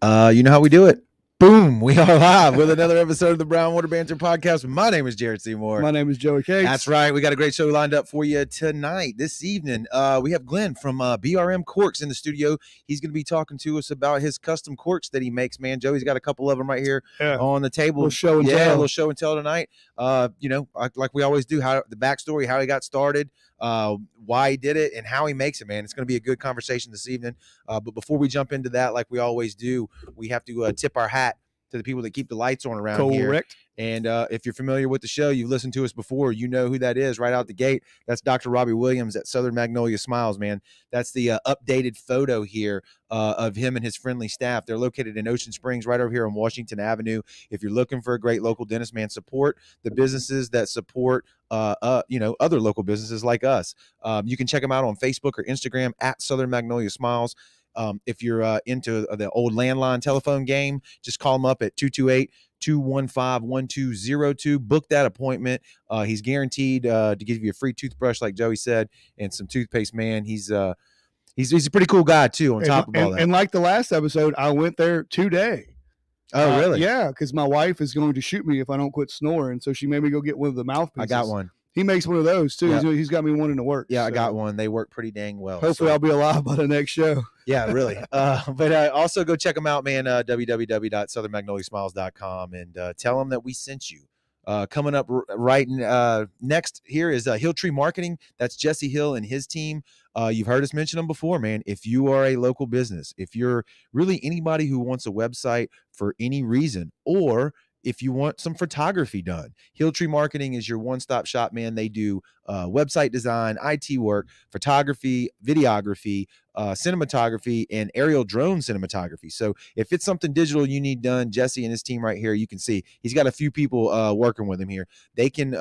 You know how we do it. Boom. We are live with another episode of the Brown Water Banter podcast. My name is Jared Seymour. My name is Joey Cakes. That's right. We got a great show lined up for you tonight, this evening. We have Glen from BRMcorks in the studio. He's going to be talking to us about his custom corks that he makes, man. Joey's got a couple of them right here on the table. A little show and tell. A little show and tell tonight. Like we always do, how the backstory, how he got started, why he did it, and how he makes it, man. It's going to be a good conversation this evening. But before we jump into that, like we always do, we have to tip our hat to the people that keep the lights on around here. And if you're familiar with the show, you've listened to us before, you know who that is right out the gate. That's Dr. Robbie Williams at Southern Magnolia Smiles, man. That's the updated photo here of him and his friendly staff. They're located in Ocean Springs, right over here on Washington Avenue. If you're looking for a great local dentist, man, support the businesses that support other local businesses like us. You can check them out on Facebook or Instagram at Southern Magnolia Smiles. If you're into the old landline telephone game, just call him up at 228-215-1202. Book that appointment. He's guaranteed to give you a free toothbrush, like Joey said, and some toothpaste, man. He's a pretty cool guy, too, on top of all that. And like the last episode, I went there today. Oh, really? Yeah, because my wife is going to shoot me if I don't quit snoring, so she made me go get one of the mouthpieces. I got one. He makes one of those, too. Yep. He's got me one in the works. Yeah, so I got one. They work pretty dang well. Hopefully I'll be alive by the next show. Yeah, really. But also go check them out, man, www.southernmagnoliasmiles.com, and tell them that we sent you. Coming up next here is Hilltree Marketing. That's Jesse Hill and his team. You've heard us mention them before, man. If you are a local business, if you're really anybody who wants a website for any reason, or if you want some photography done, Hilltree Marketing is your one-stop shop, man. They do website design, IT work, photography, videography, cinematography, and aerial drone cinematography. So if it's something digital you need done, Jesse and his team right here, you can see he's got a few people working with him here. They can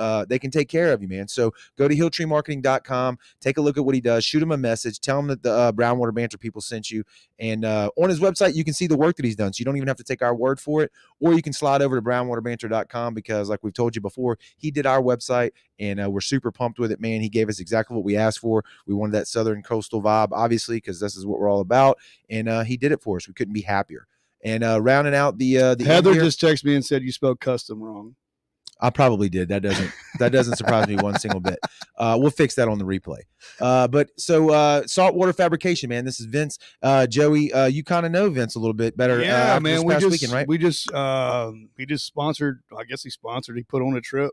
take care of you, man. So go to hilltreemarketing.com, take a look at what he does, shoot him a message, tell him that the Brown Water Banter people sent you. And on his website, you can see the work that he's done. So you don't even have to take our word for it, or you can slide over to brownwaterbanter.com, because like we've told you before, he did our website, and we're super pumped with it, man. He gave us exactly what we asked for. We wanted that Southern coastal vibe, obviously, because this is what we're all about. And he did it for us. We couldn't be happier. And rounding out the Heather just texted me and said you spelled custom wrong. I probably did. That doesn't surprise me one single bit. We'll fix that on the replay. But saltwater fabrication, man. This is Vince. Joey, you kind of know Vince a little bit better. Yeah, man. Weekend, right? We just sponsored. I guess he put on a trip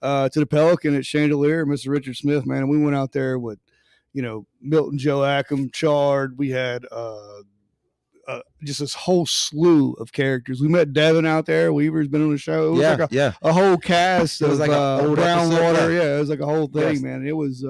to the Pelican at Chandelier, Mr. Richard Smith, man. And we went out there with, Milton Joachim, Chard. We had just this whole slew of characters. We met Devin out there. Weaver's been on the show. It was a whole cast of like Brown Water. Yeah. It was like a whole thing, man. It was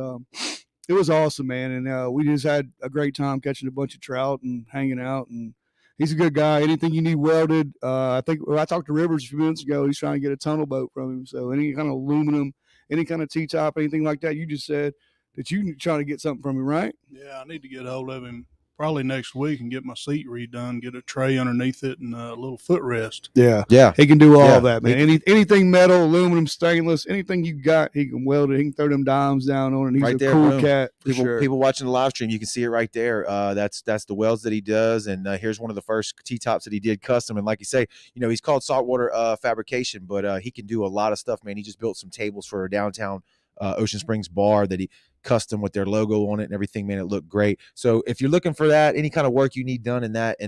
awesome, man. And we just had a great time catching a bunch of trout and hanging out. And he's a good guy. Anything you need welded. I talked to Rivers a few minutes ago. He's trying to get a tunnel boat from him. So any kind of aluminum, any kind of T-top, anything like that. You just said that you trying to get something from him, right? Yeah, I need to get a hold of him probably next week and get my seat redone, get a tray underneath it, and a little footrest. Yeah. He can do all that, man. Anything metal, aluminum, stainless, anything you got, he can weld it. He can throw them dimes down on it. He's right a there, cool boom. cat. People watching the live stream, you can see it right there. That's the welds that he does, and here's one of the first T-tops that he did custom. And like you say, he's called saltwater fabrication, but he can do a lot of stuff, man. He just built some tables for a downtown Ocean Springs bar that he custom with their logo on it and everything, man. It looked great. So if you're looking for that, any kind of work you need done in that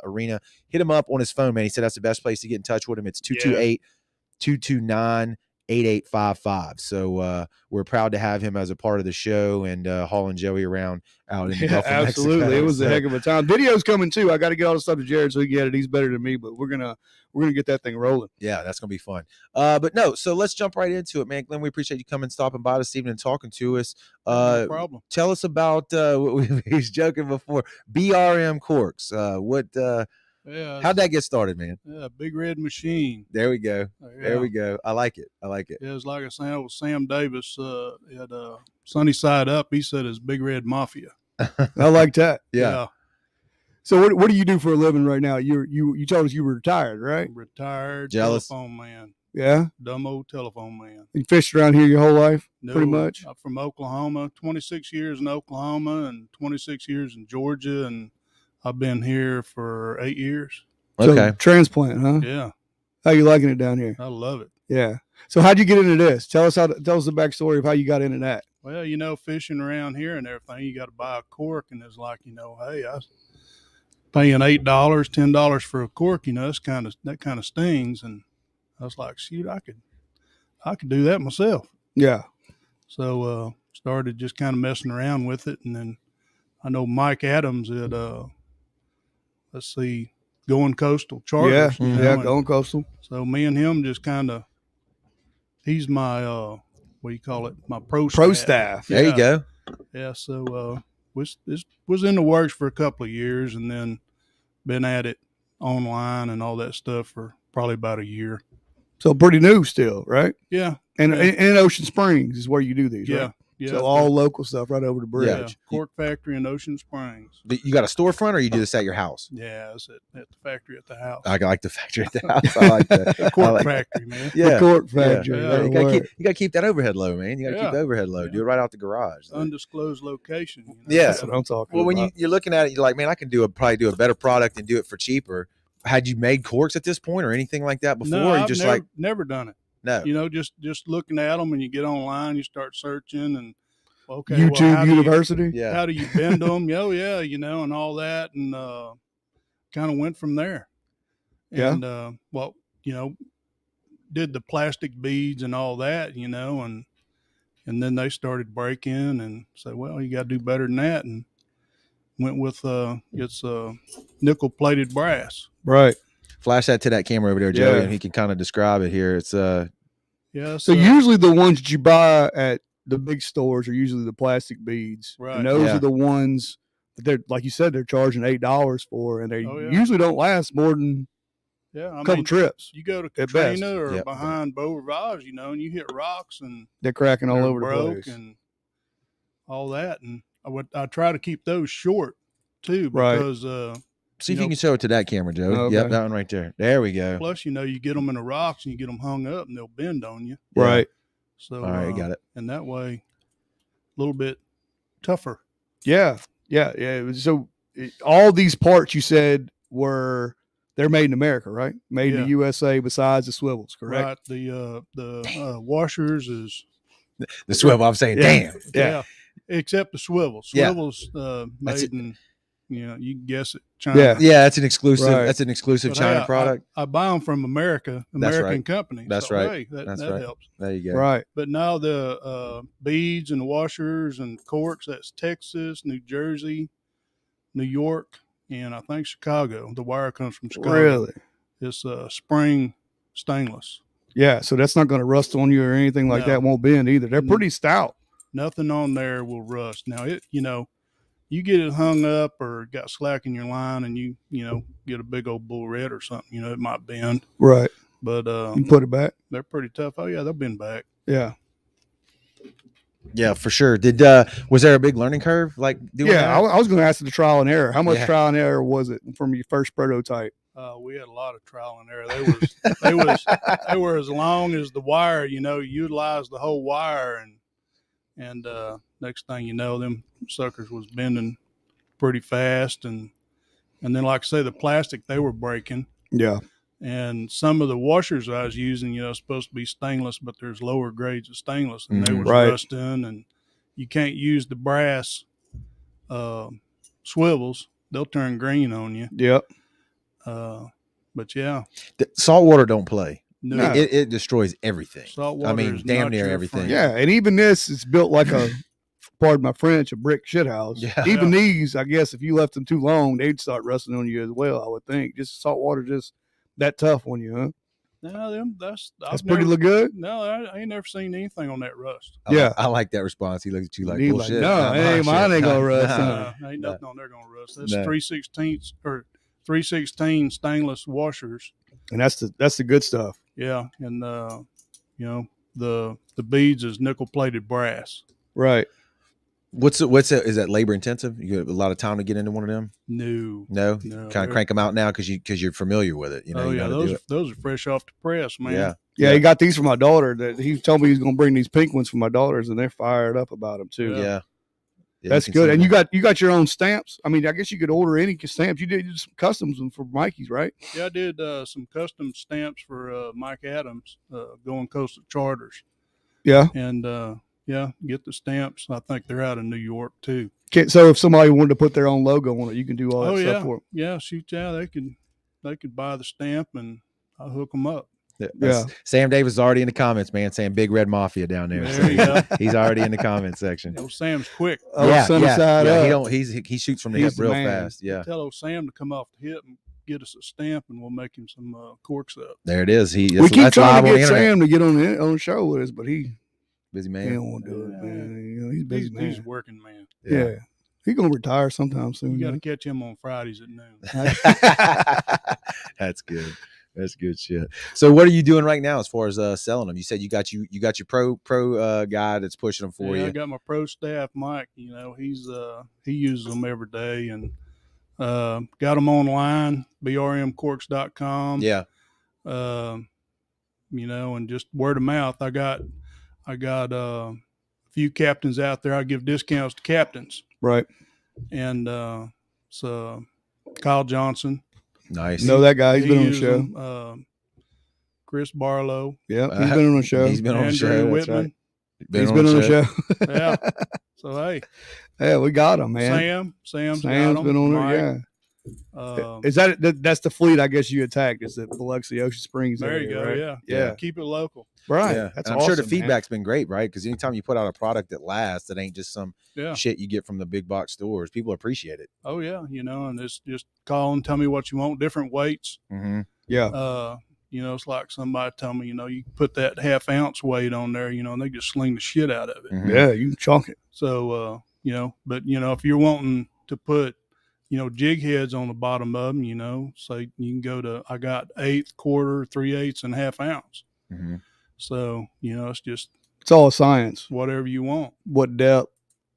arena, hit him up on his phone, man. He said that's the best place to get in touch with him. It's 228-229-8855. So we're proud to have him as a part of the show and hauling Joey around out in the Gulf of absolutely. Mexico. It was a heck of a time. Video's coming too. I got to get all the stuff to Jared so he can get it. He's better than me, but we're gonna get that thing rolling. Yeah, that's gonna be fun. But no, so let's jump right into it, man. Glenn, we appreciate you coming, stopping by this evening and talking to us. No problem. Tell us about what we was joking before. BRMcorks. How'd that get started, man? Yeah, Big Red Machine. There we go. Yeah. There we go. I like it. Yeah, it was like I said, it was Sam Davis at Sunny Side Up. He said it's Big Red Mafia. I like that. Yeah. So what do you do for a living right now? You told us you were retired, right? Retired. Jealous. Telephone man. Yeah. Dumb old telephone man. You fished around here your whole life, No, pretty much? I'm from Oklahoma, 26 years in Oklahoma and 26 years in Georgia, and I've been here for 8 years. So Okay. transplant, huh? Yeah, How you liking it down here? I love it. Yeah. So how'd you get into this? Tell us the backstory of how you got into that. Well, fishing around here and everything, you got to buy a cork, and it's like, hey, I was paying $8, $10 for a cork. That kind of stings, and I was like, shoot, I could do that myself. Yeah. So started just kind of messing around with it, and then I know Mike Adams at Going Coastal Charters. Going Coastal. So me and him just kind of, he's my what do you call it? My pro staff. There you go. Yeah. So was in the works for a couple of years, and then been at it online and all that stuff for probably about a year. So pretty new still, right? Yeah. And in Ocean Springs is where you do these, Yeah. right? Yeah. So all local stuff right over the bridge. Yeah. Cork factory in Ocean Springs. You got a storefront, or you do this at your house? Yeah, it's at the factory at the house. I like the factory at the house. I like that. The cork factory, man. Yeah. The cork factory. Yeah. You gotta keep that overhead low, man. You gotta keep the overhead low. Do it right out the garage. Undisclosed location. Yeah. That's what I'm talking Well, about. when you're looking at it, you're like, man, I can probably do a better product and do it for cheaper. Had you made corks at this point or anything like that before? No, Or you I've just never done it. no. Just looking at them, and you get online, you start searching, and okay, YouTube University. Yeah. How do you bend them? Oh yeah, and all that, and kind of went from there. Yeah. And did the plastic beads and all that, and then they started breaking, and said, well, you got to do better than that, and went with it's nickel plated brass. Right. Flash that to that camera over there, Joey, Yeah. and he can kind of describe it here. It's Yeah. So usually the ones that you buy at the big stores are usually the plastic beads. Right. And those Yeah. are the ones that they're, like you said, they're charging $8 for, and they Oh, yeah. usually don't last more than yeah, a couple trips. You go to at best. Katrina or Yep. behind Beau Rivage, and you hit rocks and They're cracking all they're over the broke place. and all that. And I try to keep those short too, Right. because see if you can show it to that camera, Joey. Okay. Yep, that one right there. There we go. plus, you get them in the rocks and you get them hung up and they'll bend on you. Yeah. Right. So, All right, you got it. And that way, a little bit tougher. Yeah. So all these parts you said they're made in America, right? Made in Yeah. the USA besides the swivels, correct? Right. The washers is The swivel. I'm saying, Yeah. damn. Yeah. except the swivel. Yeah. Swivels That's made in you can guess it, China. Yeah. Yeah, that's an exclusive. Right. That's an exclusive But, China hey, product. I buy them from American right. company. That's so, right. Hey, that That's right. helps. There you go. Right. But now the beads and washers and corks, that's Texas, New Jersey, New York, and I think Chicago. The wire comes from Chicago. Really? It's spring stainless. Yeah. So that's not going to rust on you or anything like No. that. Won't bend either. They're pretty stout. Nothing on there will rust. Now you get it hung up or got slack in your line, and you get a big old bull red or something. It might bend. Right. But You put it back. they're pretty tough. Oh yeah, they'll bend back. Yeah. Yeah, for sure. Was there a big learning curve like doing Yeah. that? I was going to ask you the trial and error. How much Yeah. trial and error was it from your first prototype? We had a lot of trial and error. They were as long as the wire. You utilize the whole wire, and next thing you know, them suckers was bending pretty fast, and then like I say, the plastic, they were breaking, Yeah. and some of the washers I was using, supposed to be stainless, but there's lower grades of stainless, and they Mhm. was Right. rusting, and you can't use the brass swivels; they'll turn green on you. Yep. But yeah, Salt water don't play. no, No. It destroys everything. salt water. I mean, is damn not near your everything. friend. Yeah. And even this is built like a, pardon my French, a brick shit house. Yeah. Even these, I guess, if you left them too long, they'd start rusting on you as well, I would think. Just salt water, just that tough on you, huh? No, that's Pretty look good. No, I ain't never seen anything on that rust. Yeah. I like that response. He looked at you like, He's like, bullshit. no, Not hey, my mine shit. ain't gonna Nah, rust, nah. huh? Ain't nothing on there gonna rust. That's No. 3/16 or 3/16 stainless washers. And that's the good stuff. Yeah, and the beads is nickel plated brass. Right. What's it? Is that labor intensive? You got a lot of time to get into one of them? No, No, no, kind they're- of crank them out now because you're familiar with it. You know, Oh you yeah, know how to do those are fresh off the press, man. Yeah. Yeah, he got these for my daughter. That he told me he was gonna bring these pink ones for my daughters, and they're fired up about them too. it. Yeah. Yeah, That's can good. send And them. you got your own stamps. I mean, I guess you could order any stamps. You did some customs for Mikey's, right? Yeah, I did some custom stamps for Mike Adams, going coastal charters, Yeah. and get the stamps. I think they're out of New York too. So if somebody wanted to put their own logo on it, you can do all that Oh stuff yeah, for them. yeah, shoot, yeah, they could buy the stamp and I'll hook them up. Yeah. Sam Davis is already in the comments, man, saying Big Red Mafia down there. There you go. He's already in the comment section. Old Sam's quick. Sunny side up. He shoots from the He's hip the real man. fast. Yeah. Tell old Sam to come off the hip and get us a stamp, and we'll make him some corks up. There it is. We keep trying to get Sam to get on the show with us, but he busy he man. don't want to do it, man. You know, he's a busy man. He's a working man. Yeah. He's gonna retire sometime soon. You got to catch him on Fridays at noon. That's good. That's good shit. So what are you doing right now as far as selling them? You said you got your pro guy that's pushing them for you. I got my pro staff, Mike. You know, he uses them every day, and got them online, BRMcorks.com. Yeah. You know, and just word of mouth. I got a few captains out there. I give discounts to captains. Right. And so Kyle Johnson. Nice. Know that guy. He's been on the show. Chris Barlow. Yeah, he's been on the show. He's been on the show. Andrew That's Whitman. right. He's been on the show. Yeah. So hey. Yeah, we got him, man. Sam's been on Mike. there. Yeah. Is that's the fleet? I guess you attacked. Is the Biloxi, Ocean Springs? There you area, go. right? Yeah. Keep it local. Right. Yeah. That's and I'm awesome, sure the man. feedback's been great, right? Because anytime you put out a product that lasts, that ain't just some shit you get from the big box stores, people appreciate it. Oh yeah, you know, and it's just call and tell me what you want, different weights. Mm-hmm. Yeah. You know, it's like somebody tell me, you know, you put that ½ ounce weight on there, you know, and they just sling the shit out of it. Mm-hmm. Yeah, you can chunk it. So, you know, but you know, if you're wanting to put, you know, jig heads on the bottom of them, you know, say you can go to, I got 1/8, 1/4, 3/8, and ½ ounce. Mm-hmm. So, you know, it's all science. Whatever you want. What depth,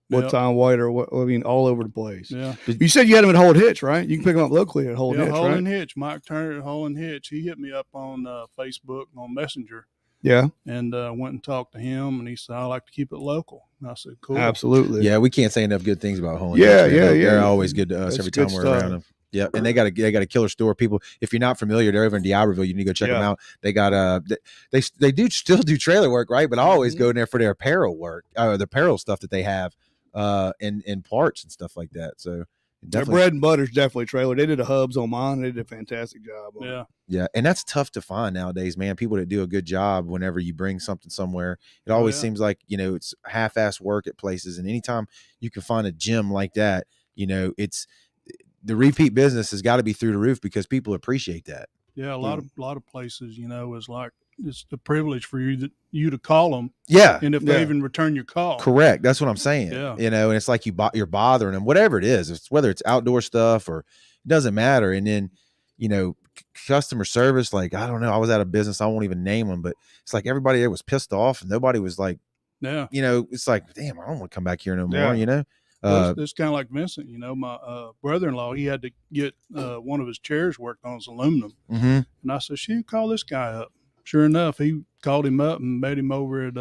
what time weight, or what, I mean, all over the place. Yeah. You said you had them at Hold Hitch, right? You can pick them up locally at Hold Hitch, Hold right? and Hitch. Mike Turner at Hold and Hitch. He hit me up on Facebook, on Messenger. Yeah. And went and talked to him, and he said, I like to keep it local. And I said, cool. Absolutely. Yeah, we can't say enough good things about Hole. They're always good to us every time we're around them. Yeah, and they got a killer store. People, if you're not familiar, they're over in D'Iberville. You need to go check them out. They got they do still do trailer work, right? But I always go in there for their apparel work, the apparel stuff that they have, in parts and stuff like that. So their bread and butter is definitely trailer. They did the hubs on mine. They did a fantastic job. Yeah, and that's tough to find nowadays, man. People that do a good job whenever you bring something somewhere. It always seems like, you know, it's half-ass work at places, and anytime you can find a gym like that, you know, it's the repeat business has got to be through the roof because people appreciate that. Yeah, a lot of places, you know, is like it's the privilege for you to call them. Yeah, and if they even return your call. Correct. That's what I'm saying. Yeah, you know, and it's like you're bothering them, whatever it is. It's whether it's outdoor stuff or it doesn't matter. And then, you know, customer service, like I don't know. I was at a business, I won't even name them, but it's like everybody there was pissed off and nobody was like, you know, it's like, damn, I don't want to come back here no more. You know. It's kind of like Vincent, you know, my brother-in-law, he had to get one of his chairs worked on as aluminum. Mm-hmm. And I said, shoot, call this guy up. Sure enough, he called him up and met him over at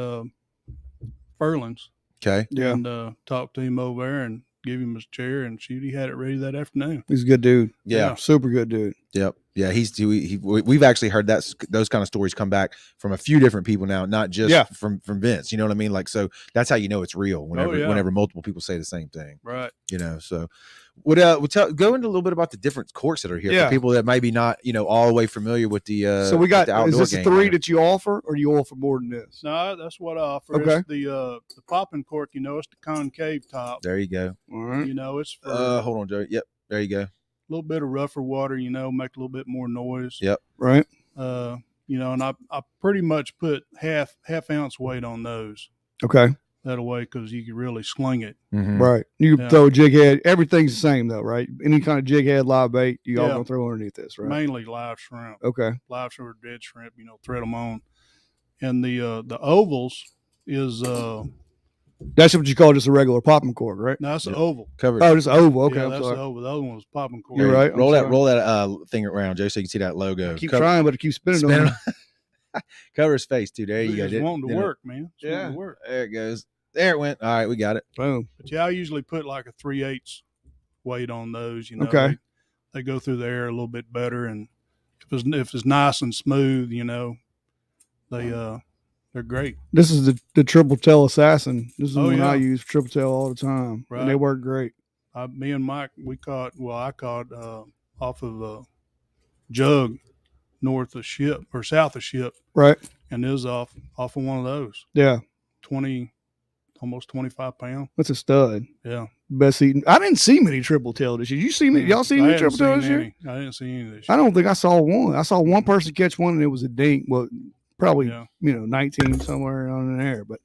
Furlan's. Okay. Yeah. And talked to him over there and gave him his chair, and shoot, he had it ready that afternoon. He's a good dude. Yeah. Super good dude. Yep. Yeah. We've actually heard those kind of stories come back from a few different people now, not just from Vince. You know what I mean? Like, so that's how you know it's real whenever multiple people say the same thing. Right. You know, so go into a little bit about the different corks that are here for people that maybe not, you know, all the way familiar with the so we got the is this the 3 that you offer, or do you offer more than this? No, that's what I offer. Okay. It's the popping cork, you know, it's the concave top. There you go. All right. You know, it's for hold on, Joe. Yep, there you go. A little bit of rougher water, you know, make a little bit more noise. Yep. Right. You know, and I pretty much put half ounce weight on those. Okay. That way, because you can really sling it. Mm-hmm. Right. You can throw a jig head. Everything's the same though, right? Any kind of jig head, live bait, you all gonna throw underneath this, right? Mainly live shrimp. Okay. Live shrimp or dead shrimp, you know, thread them on. And the ovals is that's what you call just a regular popping cork, right? no, that's an oval. Covered. Oh, just oval. Okay, yeah, I'm that's sorry. the oval. The other one was popping cork. You're right. Roll that thing around, Joe, so you can see that logo. I keep trying, but it keeps spinning on. Cover his face too. There you go. It's wanting to work, man. It's wanting to work. There it goes. There it went. All right, we got it. Boom. But yeah, I usually put like a 3/8 weight on those. You know, Okay. they go through the air a little bit better, and if it's nice and smooth, you know, they're great. This is the triple tail assassin. This is the one yeah. I use for triple tail all the time. Right. And they work great. Me and Mike, I caught off of a jug north of Ship or south of Ship, Right. and it was off of one of those. Yeah. Almost 25 pounds. That's a stud. Yeah. Best eating. I didn't see many triple tail this year. You see me? Y'all see any triple tail this year? I didn't see any this I year. don't think I saw one. I saw one person catch one, and it was a dink. Well, probably Yeah. 19 somewhere on in there. But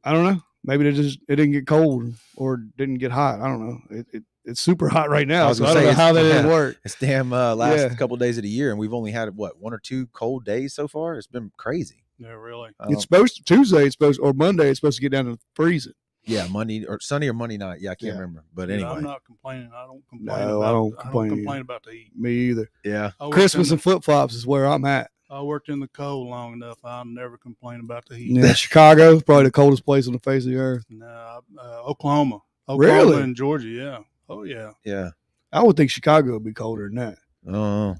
I don't know. Maybe it didn't get cold or didn't get hot. I don't know. It's super hot right now. I was So gonna I don't say, know how that yeah. didn't work. It's damn last Yeah. couple of days of the year, and we've only had what 1 or 2 cold days so far. It's been crazy. Yeah, really. It's supposed to Tuesday. It's supposed or Monday. It's supposed to get down to freezing. Yeah, Monday or Sunday or Monday night. Yeah, I can't Yeah. remember. But Yeah, anyway, I'm not complaining. I don't complain. No, about, I don't complain about the heat. Me either. yeah. I worked Christmas in and flip flops is where I'm at. I worked in the cold long enough. I'll never complain about the heat. Yeah, Chicago, probably the coldest place on the face of the earth. No, Oklahoma, Really? and Georgia. Yeah. Oh yeah. Yeah. I would think Chicago would be colder than that. Oh.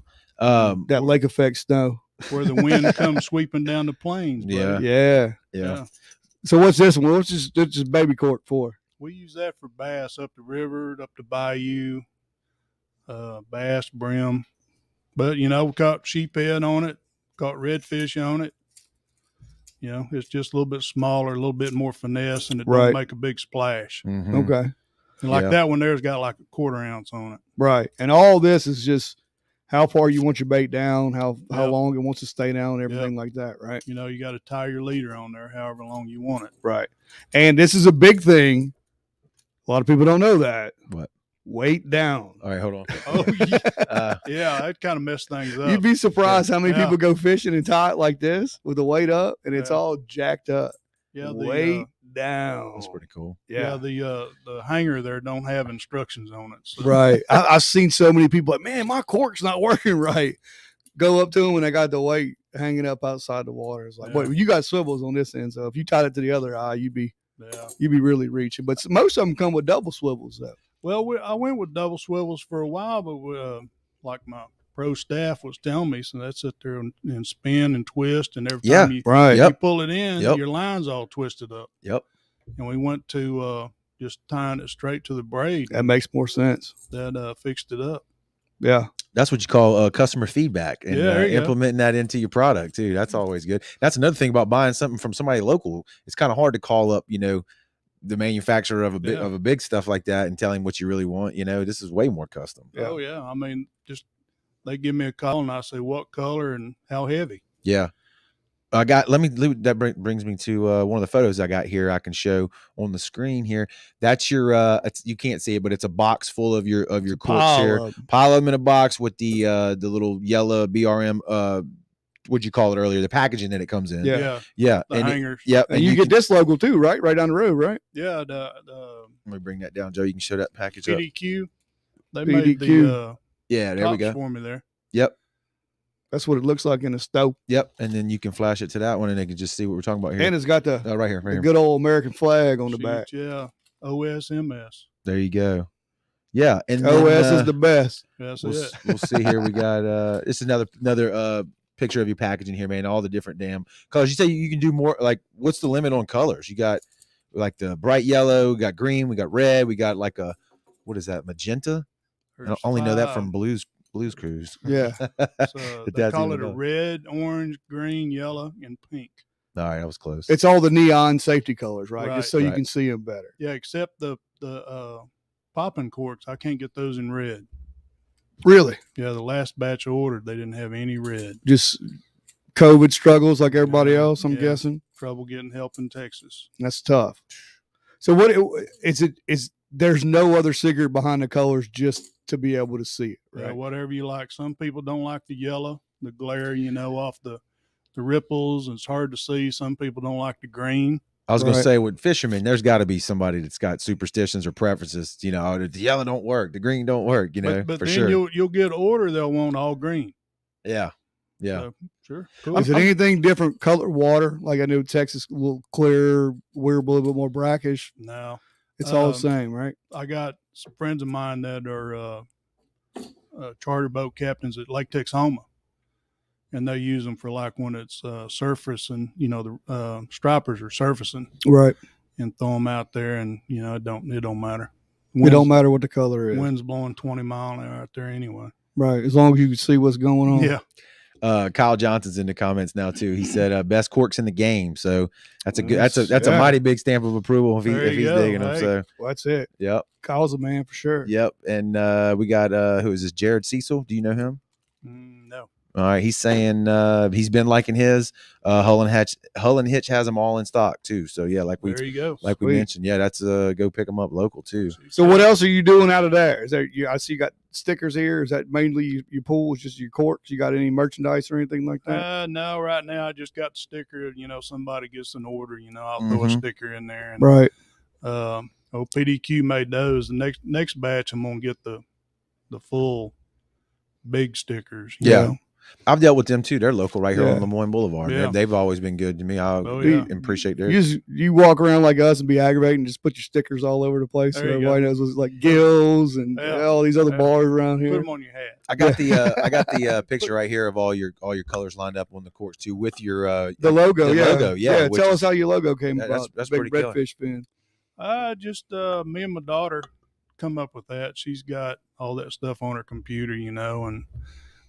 That lake effect snow. Where the wind comes sweeping down the plains. Buddy. Yeah. Yeah. Yeah. So what's this one? What's this baby cork for? We use that for bass up the river, up the bayou, bass, brim. But, you know, we caught sheephead on it, caught redfish on it. You know, it's just a little bit smaller, a little bit more finesse, and it Right. don't make a big splash. Mhm. Okay. And like Yeah. that one there's got like a 1/4 ounce on it. Right. And all this is just how far you want your bait down, how Yep. long it wants to stay down, and everything like that, right? You know, you got to tie your leader on there however long you want it. Right. And this is a big thing. A lot of people don't know that. What? Weight down. All right, hold on. Oh, yeah. Uh, Yeah, that kind of messed things up. You'd be surprised how many Yeah. people go fishing and tie it like this with the weight up, and it's Yeah. all jacked up. yeah, Weight down. that's pretty cool. yeah, the hanger there don't have instructions on it. So. Right. I've seen so many people like, man, my cork's not working right. Go up to them and they got the weight hanging up outside the water. It's like, Yeah. wait, you got swivels on this end, so if you tied it to the other eye, you'd be Yeah. really reaching. But most of them come with double swivels, though. Well, I went with double swivels for a while, but like my pro staff was telling me, so that's sit there and spin and twist, and every Yeah. time you, Right. Yep. you pull it in, Yep. your line's all twisted up. Yep. And we went to just tying it straight to the braid. That makes more sense. That fixed it up. Yeah. That's what you call customer feedback, and Yeah, there you go. implementing that into your product too. That's always good. That's another thing about buying something from somebody local. It's kind of hard to call up, the manufacturer of a big stuff like that and tell him what you really want. This is way more custom. Yeah. Oh yeah, I mean, just they give me a call and I say what color and how heavy. Yeah. That brings me to one of the photos I got here. I can show on the screen here. That's your you can't see it, but it's a box full of your corks here. Pile them in a box with the little yellow BRM what'd you call it earlier? The packaging that it comes in. Yeah. Yeah. The hangers. Yep. And you get this logo too, right? Right down the road, right? Yeah, let me bring that down, Joe. You can show that package up. PDQ. They made PDQ. the Yeah, there we tops go. for me there. Yep. That's what it looks like in the stove. Yep. And then you can flash it to that one and they can just see what we're talking about here. And it's got the, right here. Right the here. good old American flag on the Shoot, back. Yeah, OSMS. There you go. Yeah. And OS then, is the best. That's we'll, it. we'll see here. We got this is another picture of your packaging here, man. All the different damn colors. You say you can do more. Like, what's the limit on colors? You got like the bright yellow, we got green, we got red, we got like what is that, magenta? I only know that from Blues Cruise. Yeah. So But they that's call it even a better. red, orange, green, yellow, and pink. All right, that was close. It's all the neon safety colors, right? Right. Just so you Right. can see them better. Yeah, except the popping corks. I can't get those in red. Really? Yeah, the last batch I ordered, they didn't have any red. Just COVID struggles like everybody Yeah, else, I'm yeah. guessing. Trouble getting help in Texas. That's tough. So what is there's no other secret behind the colors just to be able to see it, Yeah, right? whatever you like. Some people don't like the yellow, the glare, off the ripples. It's hard to see. Some people don't like the green. I was going Right. to say with fishermen, there's got to be somebody that's got superstitions or preferences. The yellow don't work, the green don't work. But for then sure. you'll get an order. They'll want all green. Yeah. Yeah. So, sure. Cool. Is it anything different color water? Like I know Texas a little clear, we're a little bit more brackish. No. It's all the same, right? I got some friends of mine that are charter boat captains at Lake Texoma, and they use them for like when it's surfacing, you know, the stripers are surfacing, Right. and throw them out there, and you know, it don't matter. It don't matter what the color is. Wind's blowing 20 mile an hour out there anyway. Right. As long as you can see what's going on. Yeah. Kyle Johnson's in the comments now too. He said best corks in the game. So that's a good. Nice. That's a mighty big stamp of approval if There he's you go. digging them. Hey. So Well, that's it. yep, Kyle's a man for sure. yep. And we got who is this? Jared Cecil. Do you know him? No. All right, he's saying he's been liking his Hull and Hitch has them all in stock too. So yeah, like we There you go. we Sweet. mentioned, yeah, that's go pick them up local too. So what else are you doing out of there? Is there? I see you got stickers here. Is that mainly your pool? Is just your corks? You got any merchandise or anything like that? No, right now I just got the sticker. You know, somebody gets an order. You know, I'll throw a sticker in there. And, Right. PDQ made those. The next batch, I'm gonna get the full big stickers. you Yeah. know. I've dealt with them too. They're local right here Yeah. on Lemoyne Boulevard. Yeah. They've always been good to me. I Oh, yeah. appreciate their. You walk around like us and be aggravating and just put your stickers all over the place so There you everybody knows what's like Gills and Yeah. all these other Yeah. bars around Put here. them on your hat. I got the picture right here of all your colors lined up on the corks too with your The logo, the yeah. logo, yeah, which Tell is- us how your logo came that's about. pretty Big killer. redfish fin. Just me and my daughter come up with that. She's got all that stuff on her computer, you know, and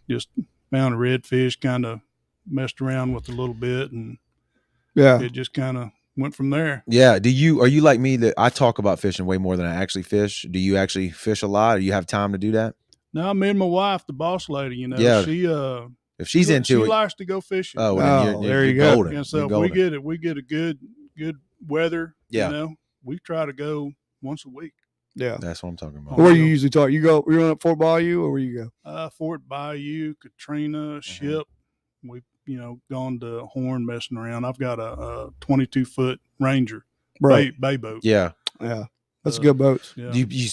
just found a redfish, kind of messed around with a little bit, and Yeah. it just kind of went from there. Yeah. Are you like me that I talk about fishing way more than I actually fish? Do you actually fish a lot? Or you have time to do that? Now, me and my wife, the boss lady, you know, Yeah. she If she's into she it, likes to go fishing. oh, well, then Oh, you're there you you're go. golden. And so You're if golden. we get a good weather, Yeah. you know, we try to go once a week. Yeah. That's what I'm talking about. Where you usually talk? You on up Fort Bayou or where you go? Fort Bayou, Katrina, Ship. We've, you know, gone to Horn messing around. I've got a 22-foot Ranger bay boat. Yeah. Yeah. That's good boats. Yeah. Do you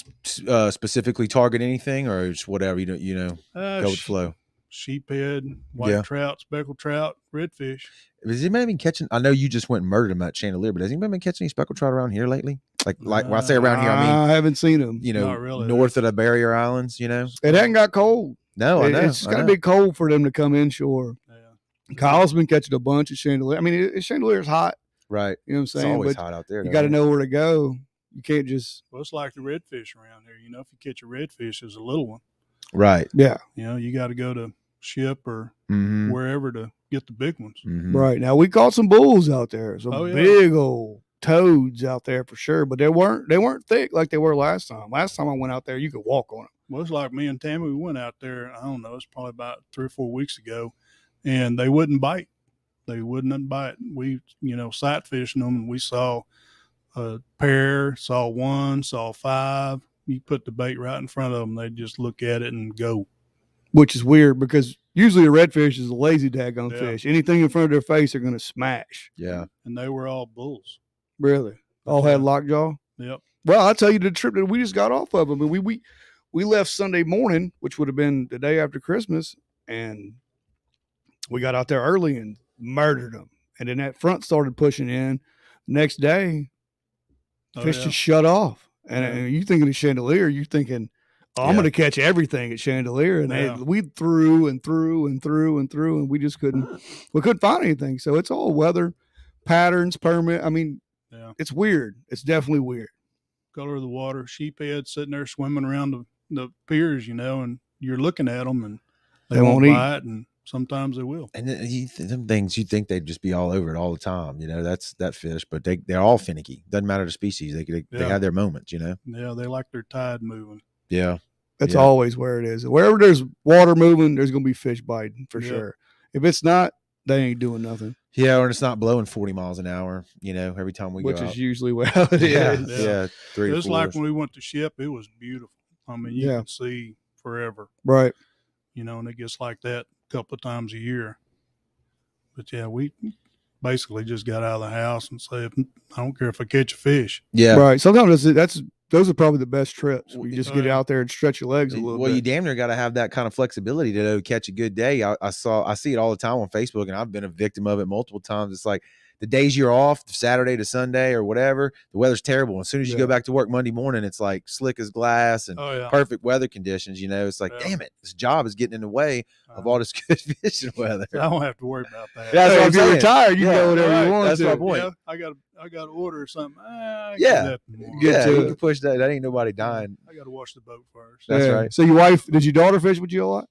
specifically target anything or just whatever go with the flow? Sheephead, white Yeah. trout, speckled trout, redfish. Has anybody been catching? I know you just went and murdered him at Chandelier, but has anybody been catching any speckled trout around here lately? Like when I say around here, I mean I haven't seen them. Not really. north of the Barrier Islands. It hadn't got cold. No, I know. It's got to be cold for them to come inshore. Yeah. Kyle's been catching a bunch of Chandelier. I mean, Chandelier's hot. right. You know what I'm It's saying? always But hot out there. you got to though. know where to go. You can't just, Well, it's like the redfish around here. You know, if you catch a redfish, it's a little one. Right. yeah, You know, you got to go to Ship or Mm-hmm. wherever to get the big ones. right. Now, we caught some bulls out there. Some Oh, yeah. big old toads out there for sure. But they weren't thick like they were last time. Last time I went out there, you could walk on them. Well, it's like me and Tammy, we went out there, I don't know, it's probably about 3 or 4 weeks ago, and they wouldn't bite. They wouldn't bite. We, you know, sight fishing them, and we saw a pair, saw one, saw 5. You put the bait right in front of them, they just look at it and go. Which is weird because usually a redfish is a lazy daggone Yeah. fish. Anything in front of their face, they're going to smash. Yeah. And they were all bulls. Really. All had lockjaw. Yep. Well, I'll tell you the trip that we just got off of. I mean, we left Sunday morning, which would have been the day after Christmas, and we got out there early and murdered them. And then that front started pushing in. Next day, Oh, fish yeah. just shut off. And, Yeah. and you thinking of Chandelier, you thinking, oh, I'm Yeah. going to catch everything at Chandelier. And Yeah. we threw and threw and threw and threw, and we just couldn't find anything. So it's all weather, patterns, permit. I mean, Yeah. it's weird. It's definitely weird. Color of the water, sheephead sitting there swimming around the piers, you know, and you're looking at them and they won't eat. bite, and sometimes they will. And then some things you think they'd just be all over it all the time. That's that fish, but they're all finicky. Doesn't matter the species. They Yeah. have their moments. Yeah, they like their tide moving. Yeah. That's Yeah. always where it is. Wherever there's water moving, there's going to be fish biting for Yeah. sure. If it's not, they ain't doing nothing, Yeah, or it's not blowing 40 miles an hour. Every time we which go is out. usually where it yeah, is. yeah, 3 or It's 4. like when we went to Ship, it was beautiful. I mean, you Yeah. can see forever, Right. you know, and it gets like that a couple of times a year. But yeah, we basically just got out of the house and said, I don't care if I catch a fish. Yeah, Right. Sometimes that's those are probably the best trips. We just Oh, get yeah. out there and stretch your legs a little Well, bit. you damn near got to have that kind of flexibility to catch a good day. I see it all the time on Facebook, and I've been a victim of it multiple times. It's like the days you're off, Saturday to Sunday or whatever, the weather's terrible. As soon as you go back to work Monday morning, it's like slick as glass and perfect weather conditions. It's like, damn it, this job is getting in the way of all this good fishing weather. I don't have to worry about that. That's what I'm if you're saying. retired, you can go whatever you want. That's to. my point. Yeah, I got to order something. Yeah, you can push that. That ain't nobody Yeah, dying. I got to wash the boat first. That's right. So your wife, did your daughter fish with you a lot?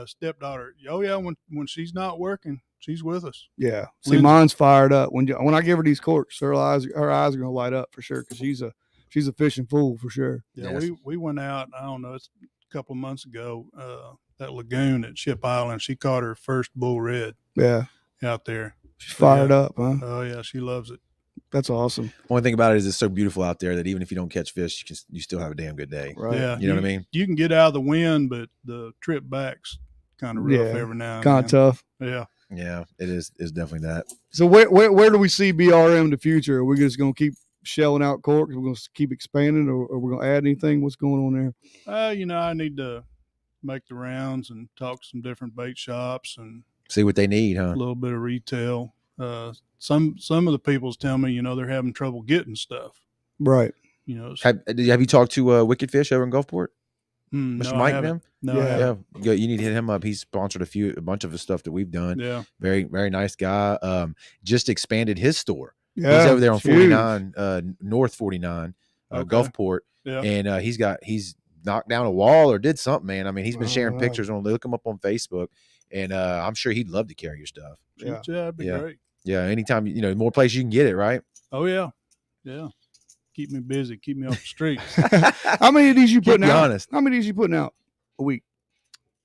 Stepdaughter. Oh yeah, when she's not working, she's with us. Yeah. See, Lindsay. mine's fired up. When I give her these corks, her eyes are gonna light up for sure because she's a fishing fool for sure. Yeah, Yes. we went out. I don't know. It's a couple of months ago. That lagoon at Ship Island. She caught her first bull red. Yeah. Out there. She's fired up, huh? Oh yeah, she loves it. That's awesome. One thing about it is it's so beautiful out there that even if you don't catch fish, you still have a damn good day. Right. Yeah, You know what I mean? You can get out of the wind, but the trip back's kind of rough every now and Kind of then. tough. Yeah. Yeah, it is. It's definitely that. So where do we see BRM in the future? Are we just gonna keep shelling out corks? We're gonna keep expanding, or we're gonna add anything? What's going on there? I need to make the rounds and talk to some different bait shops and See what they need, huh? a little bit of retail. Some of the people's tell me, they're having trouble getting stuff. Right. Have you talked to Wicked Fish over in Gulfport? Mr. No, Mike and them? No, I haven't. Yeah. You need to hit him up. He's sponsored a bunch of the stuff that we've done. Yeah. Very, very nice guy. Just expanded his store. Yeah. He's over there on huge. 49, North 49, Okay. Gulfport. Yeah. And he's knocked down a wall or did something, man. I mean, he's been sharing Wow. pictures look him up on Facebook. And I'm sure he'd love to carry your stuff. Yeah. That'd be great. Yeah, anytime, more places you can get it, right? Oh yeah. Yeah. Keep me busy. Keep me off the streets. How many of these you putting Be out? honest. How many of these you putting out a week?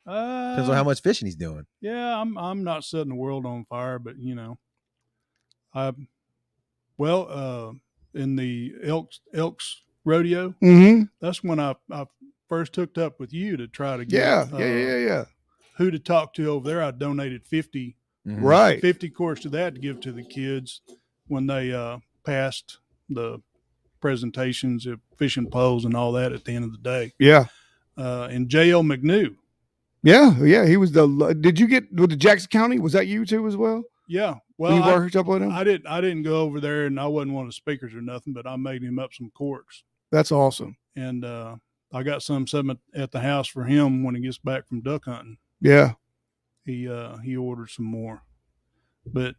Depends on how much fishing he's doing. Yeah, I'm not setting the world on fire, but in the Elks rodeo, Mm-hmm. that's when I first hooked up with you to try to get Yeah. who to talk to over there. I donated 50 Mhm. Right. 50 corks to that to give to the kids when they passed the presentations of fishing poles and all that at the end of the day. Yeah. And J.L. McNew. Yeah. He was did you get with the Jackson County? Was that you too as well? Yeah. Well, you Well, worked up with him? I didn't go over there, and I wasn't one of the speakers or nothing, but I made him up some corks. That's awesome. And I got some at the house for him when he gets back from duck hunting. Yeah. He ordered some more. But,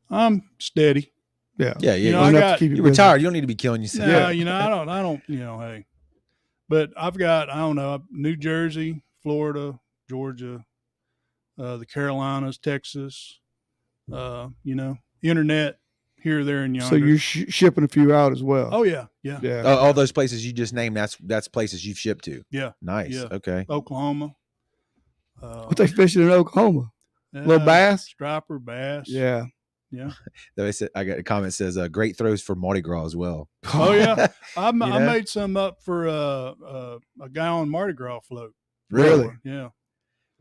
I'm steady. Yeah. Yeah, You know, Long I enough to got- keep you You're busy. retired. You don't need to be killing yourself. Yeah, I don't, hey. But I've got, I don't know, New Jersey, Florida, Georgia, the Carolinas, Texas, internet here, there, and yonder. So you're shipping a few out as well. Oh, yeah. Yeah. yeah. All those places you just named, that's places you've shipped to. Yeah. Nice. Yeah. Okay. Oklahoma. What they fishing in Oklahoma? Little bass? Striper, bass. Yeah. Yeah. They said, I got a comment says great throws for Mardi Gras as well. Oh, yeah. I know? made some up for a guy on Mardi Gras float. Really? Yeah.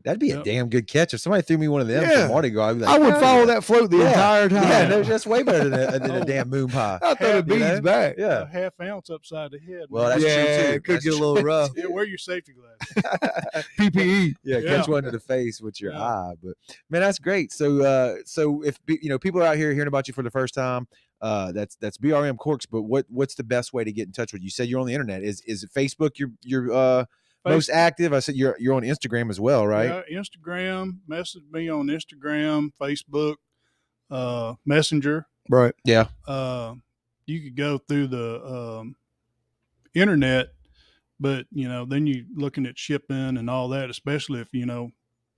That'd be a Yep. damn good catch. If somebody threw me one of them Yeah. for Mardi Gras, I'd be like, I would "Hell follow yeah." that float the entire time. Yeah, no, that's way better than Oh. a damn moon pie. I thought it You beats know? back. Yeah. A half ounce upside the head. Well, man. that's true, yeah, too. it could That's get a true. little rough. Yeah, wear your safety glasses. PPE. Yeah, Yeah. catch one to the face with your Yeah. eye. But man, that's great. So if people are out here hearing about you for the first time, that's BRMcorks. But what's the best way to get in touch with you? You said you're on the internet. Is it Facebook? You're most active? I said you're on Instagram as well, right? Yeah, Instagram. Message me on Instagram, Facebook, Messenger. Right. Yeah. You could go through the internet, but then you're looking at shipping and all that, especially if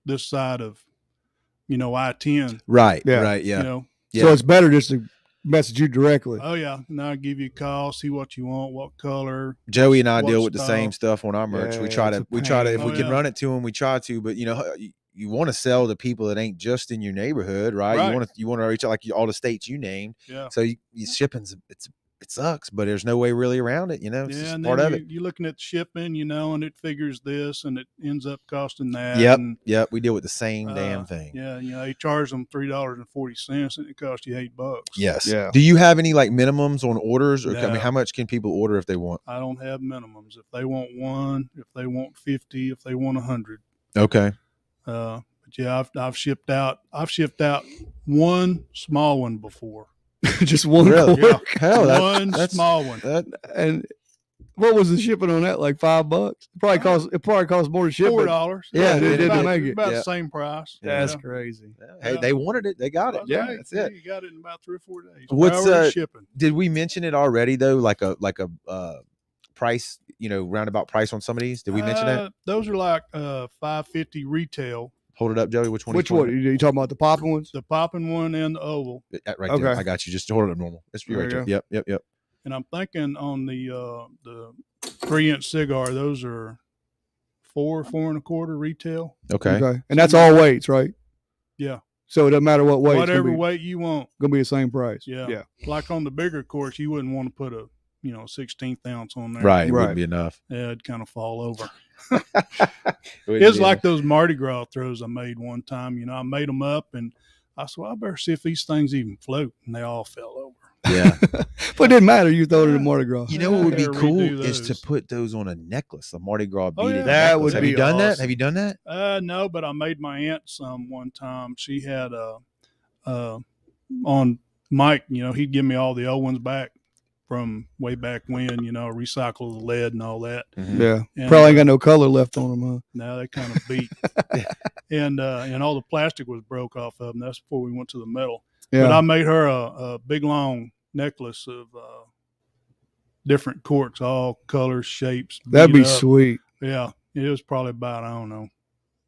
this side of I-10. Right. Yeah. Right. Yeah. Yeah. So it's better just to message you directly. Oh yeah, and I'll give you a call, see what you want, what color. Joey and I what deal with the style. same stuff on our merch. Yeah, we try it's to a if pain. we Oh, can yeah. run it to them, we try to. But you want to sell to people that ain't just in your neighborhood, right? Right. You want to reach out like all the states you named. Yeah. So shipping's it sucks, but there's no way really around it. It's Yeah, just and part then of it. you're looking at the shipping, and it figures this, and it ends up costing that. Yep, and, yep. We deal with the same damn thing. Yeah, they charge them $3.40, and it costs you $8. Yes. Yeah. Do you have any like minimums on orders, or I mean, No. how much can people order if they want? I don't have minimums. If they want 1, if they want 50, if they want 100. Okay. But yeah, I've shipped out one small one before. Just one Really? cork. Hell, One that's small one. And what was the shipping on that? Like $5? It probably cost more to ship it. $4. Yeah, it didn't about, make it. about Yeah. the same price. That's Yeah. crazy. Hey, Yeah. they wanted it. They got it. Yeah, Hey, that's it. You got it in about 3 or 4 days. What's, Priority shipping? Did we mention it already though? Like a price, roundabout price on some of these? Did we mention that? Those are like $5.50 retail. Hold it up, Joey. Which one? Which one? You talking about the popping ones? The popping one and the oval. Right Okay. there. I got you. Just hold it up normal. It's There right you there. go. Yep. And I'm thinking on the 3-inch cigar, those are 4 1/4 retail. Okay. And that's all weights, right? Yeah. So it doesn't matter what weight. Whatever weight you want. Gonna be the same price. Yeah. Like on the bigger corks, you wouldn't want to put a 1/16 ounce on there. Right. It Right. wouldn't be enough. Yeah, it'd kind of fall over. Wouldn't It's be like those Mardi Gras throws I made one time. I made them up, and I said, well, I better see if these things even float, and they all fell over. enough. Yeah. But it didn't matter. You throw it in Mardi Gras. You know what would be Gotta cool redo is to those. put those on a necklace, a Mardi Gras Oh, beaded yeah. That necklace. would Have be you done that? awesome. Have you done that? No, but I made my aunt some one time. She had on Mike, he'd give me all the old ones back from way back when, recycle the lead and all that. Mhm. Yeah. And, Probably ain't got no color left on them, huh? Now they kind of beat. And all the plastic was broke off of them. That's before we went to the metal. Yeah. But I made her a big long necklace of different corks, all colors, shapes. That'd beat be up. sweet. Yeah. It was probably about,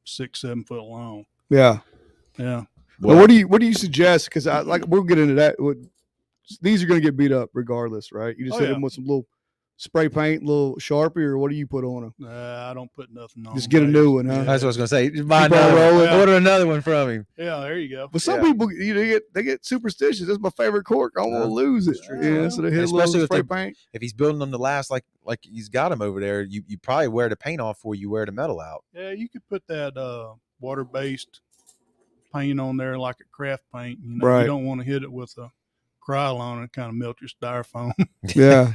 6-7 foot long. Yeah. Yeah. But what do you suggest? Because we'll get into that. These are going to get beat up regardless, right? You just hit them with some little spray paint, little Sharpie, or what do you put on them? I don't put nothing on. Just get a those. new one, huh? Yeah. That's what I was gonna say. Just buy Keep on another one. rolling. Order another one from him. Yeah, there you go. But some Yeah. people, they get superstitious. That's my favorite cork. I don't want to lose it. true. Yeah, so they hit a Especially little if spray they- paint. If he's building them to last like he's got them over there, you probably wear the paint off before you wear the metal out. Yeah, you could put that water-based paint on there like a craft paint. Right. You don't want to hit it with a Krylon and kind of melt your styrofoam. Yeah.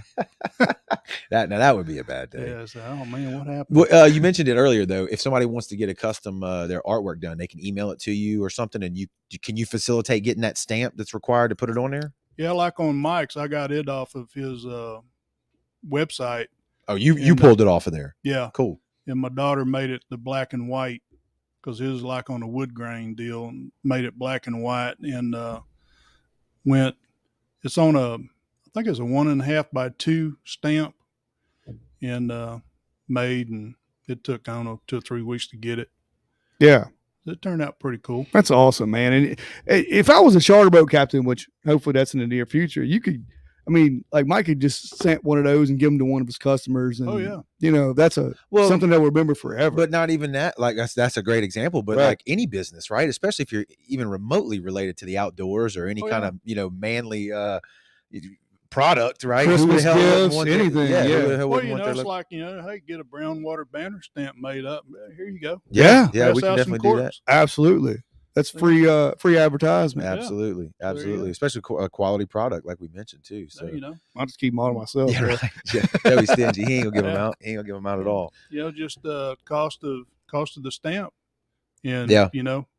That would be a bad day. Yeah, so, oh man, what happened? Well, you mentioned it earlier though. If somebody wants to get a custom their artwork done, they can email it to you or something, and can you facilitate getting that stamp that's required to put it on there? Yeah, like on Mike's, I got it off of his website. Oh, you And, pulled it off of there. Yeah, Cool. and my daughter made it the black and white because it was like on a wood grain deal, and made it black and white, and it's on I think it's a 1.5 by 2 stamp, and made, and it took 2 or 3 weeks to get it. Yeah. It turned out pretty cool. That's awesome, man. And if I was a charter boat captain, which hopefully that's in the near future, you could, Mike could just stamp one of those and give them to one of his customers. And, Oh, yeah. That's something that we'll remember forever. But not even that. Like that's a great example. But Right. like any business, right? Especially if you're even remotely related to the outdoors or any Oh, kind of manly product, right? Christmas wouldn't gifts, want anything, Yeah. yeah. Who the hell Well, wouldn't want their it's look- like, hey, get a brown water banner stamp made up. Here you go. Yeah. Yeah, we Pass can out some definitely do that. corks. Absolutely. That's free advertisement. Yeah. Absolutely, There you absolutely. go. Especially a quality product, like we mentioned too. So So, I'll just keep them all to myself. yeah, bro. right. Yeah, Joey's stingy. He ain't gonna give them Yeah. out. He ain't gonna give them out at all. just cost of the stamp, and Yeah.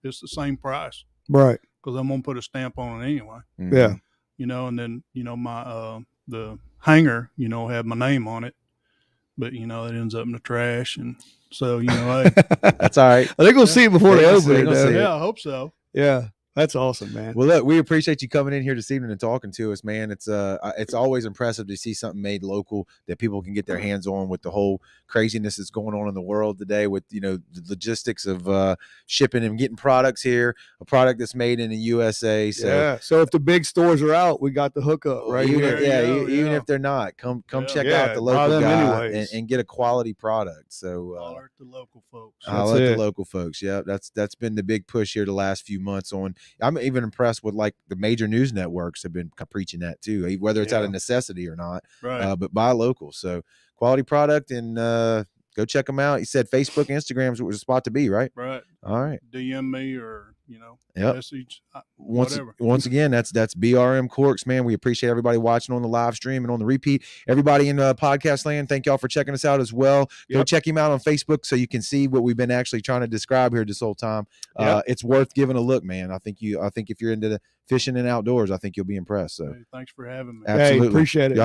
it's the same price Right. because I'm gonna put a stamp on it anyway. Mhm. Yeah. And then my the hanger, have my name on it, but it ends up in the trash, and so hey, That's all right. They're going to see it before They they gonna open see it, it. gonna though. see it. yeah, I hope so. Yeah. That's awesome, man. Well, look, we appreciate you coming in here this evening and talking to us, man. It's always impressive to see something made local that people can get their hands on with the whole craziness that's going on in the world today with, the logistics of shipping and getting products here, a product that's made in the USA. So yeah. So if the big stores are out, we got the hookup right even here. if, There you go, even yeah. if they're not, come Yeah. check Yeah, out the buy local them guy anyways. and get a quality product. So Holler at the local folks. I That's like it. the local folks. Yeah, that's been the big push here the last few months on I'm even impressed with like the major news networks have been preaching that too, whether it's out of necessity or not. Right. But buy local. So quality product, and go check them out. You said Facebook, Instagram is what was a spot to be, right? Right. All right. DM me or, Yep. message, Once whatever. again, that's BRMcorks, man. We appreciate everybody watching on the live stream and on the repeat. Everybody in podcast land, thank y'all for checking us out as well. Go check him out on Facebook so you can see what we've been actually trying to describe here this whole time. It's worth giving a look, man. I think if you're into the fishing and outdoors, I think you'll be impressed. So Hey, thanks for having me. absolutely. Hey, appreciate it.